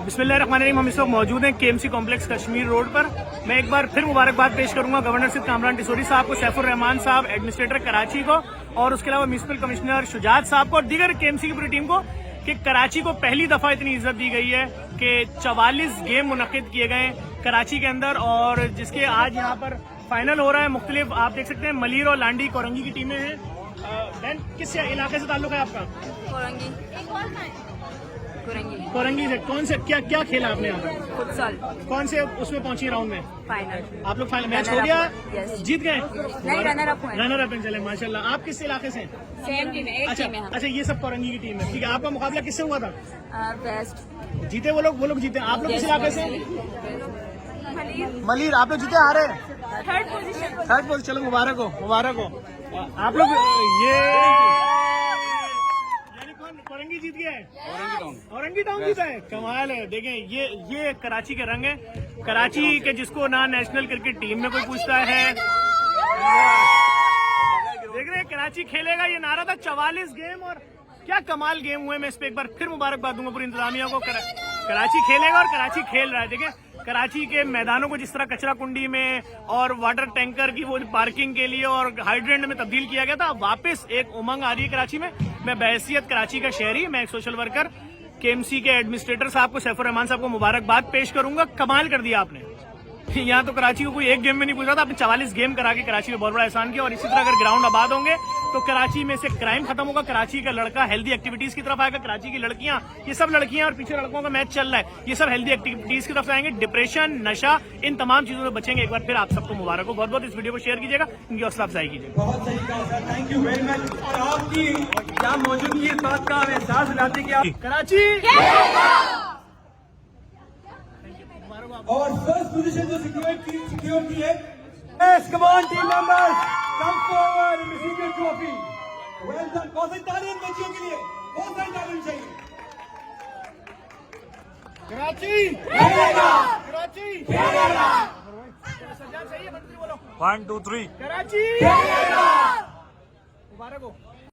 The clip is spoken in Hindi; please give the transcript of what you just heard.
बिस्मिल्लाहिर्रहमानिर्रहीम। हम इस वक्त मौजूद हैं केएमसी कॉम्प्लेक्स कश्मीर रोड पर। मैं एक बार फिर मुबारकबाद पेश करूंगा गवर्नर सिद्ध कामरान टिसोरी साहब को, सैफुर रहमान साहब एडमिनिस्ट्रेटर कराची को, और उसके अलावा म्युनिसिपल कमिश्नर शुजात साहब को और दीगर केएमसी की पूरी टीम को कि कराची को पहली दफा इतनी इज्जत दी गई है कि 44 गेम मुनक्किद किए गए कराची के अंदर, और जिसके आज यहाँ पर फाइनल हो रहा है। मुख्तलिफ आप देख सकते हैं मलीर और लांडी कोरंगी की टीमें हैं। बहन, किस इलाके से ताल्लुक है आपका? कोरंगी से। कौन से क्या खेला आपने यहाँ पर? फुटसॉल। कौन से उसमें पहुंची राउंड में? फाइनल। आप लोग फाइनल मैच हो गया? जीत गए? नहीं, रनर अप हुए। रनर अप चले, माशाल्लाह। आप किस इलाके से? सेम टीम है, एक टीम है। अच्छा, ये सब कोरंगी की टीम है, ठीक है। आपका मुकाबला किससे हुआ था? बेस्ट जीते वो लोग जीते। आप लोग किस इलाके से? मलीर। आप लोग जीते, हारे? Third position. चलो, मुबारक हो। आप लोग कोरंगी जीत गया है? औरंगी टाउन जीता है। कमाल है। देखें, ये कराची के रंग है। कराची के जिसको ना नेशनल क्रिकेट टीम में कोई पूछता है। देख रहे हैं, कराची खेलेगा, ये नारा था 44 गेम, और क्या कमाल गेम हुए। मैं इस पे एक बार फिर मुबारकबाद दूंगा पूरी इंतजामिया को। कराची खेलेगा और कराची खेल रहा है। देखें, कराची के मैदानों को जिस तरह कचरा कुंडी में और वाटर टैंकर की वो पार्किंग के लिए और हाइड्रेंट में तब्दील किया गया था, वापस एक उमंग आ रही है कराची में। मैं बहैसियत कराची का शहरी, मैं एक सोशल वर्कर, केएमसी के एडमिनिस्ट्रेटर साहब को, सैफुर रहमान साहब को मुबारकबाद पेश करूंगा। कमाल कर दिया आपने। यहाँ तो कराची को कोई एक गेम में नहीं पूछ रहा था, आपने 44 गेम करा के कराची में बहुत बड़ा एहसान किया। और इसी तरह अगर ग्राउंड आबाद होंगे तो कराची में से क्राइम खत्म होगा, कराची का लड़का हेल्दी एक्टिविटीज की तरफ आएगा, कराची की लड़कियां, ये सब लड़कियां और पीछे लड़कों का मैच चल रहा है, ये सब हेल्दी एक्टिविटीज की तरफ आएंगे। डिप्रेशन, नशा, इन तमाम चीजों से बचेंगे। एक बार फिर आप सबको मुबारक हो। बहुत बहुत इस वीडियो को शेयर कीजिएगा, इनकी हौसला अफजाई कीजिएगा। बहुत सही कहा sir, thank you very much. और आपकी यहाँ मौजूदगी इस बात का हमें एहसास दिलाती कि आप कराची और फर्स्ट पोजीशन जो सिक्योर की है। Yes, come on team members, come forward and receive your trophy. Well done. बहुत सारी तालियां बच्चियों के लिए, बहुत सारी तालियां चाहिए। Karachi One, two, three. Karachi मुबारक हो।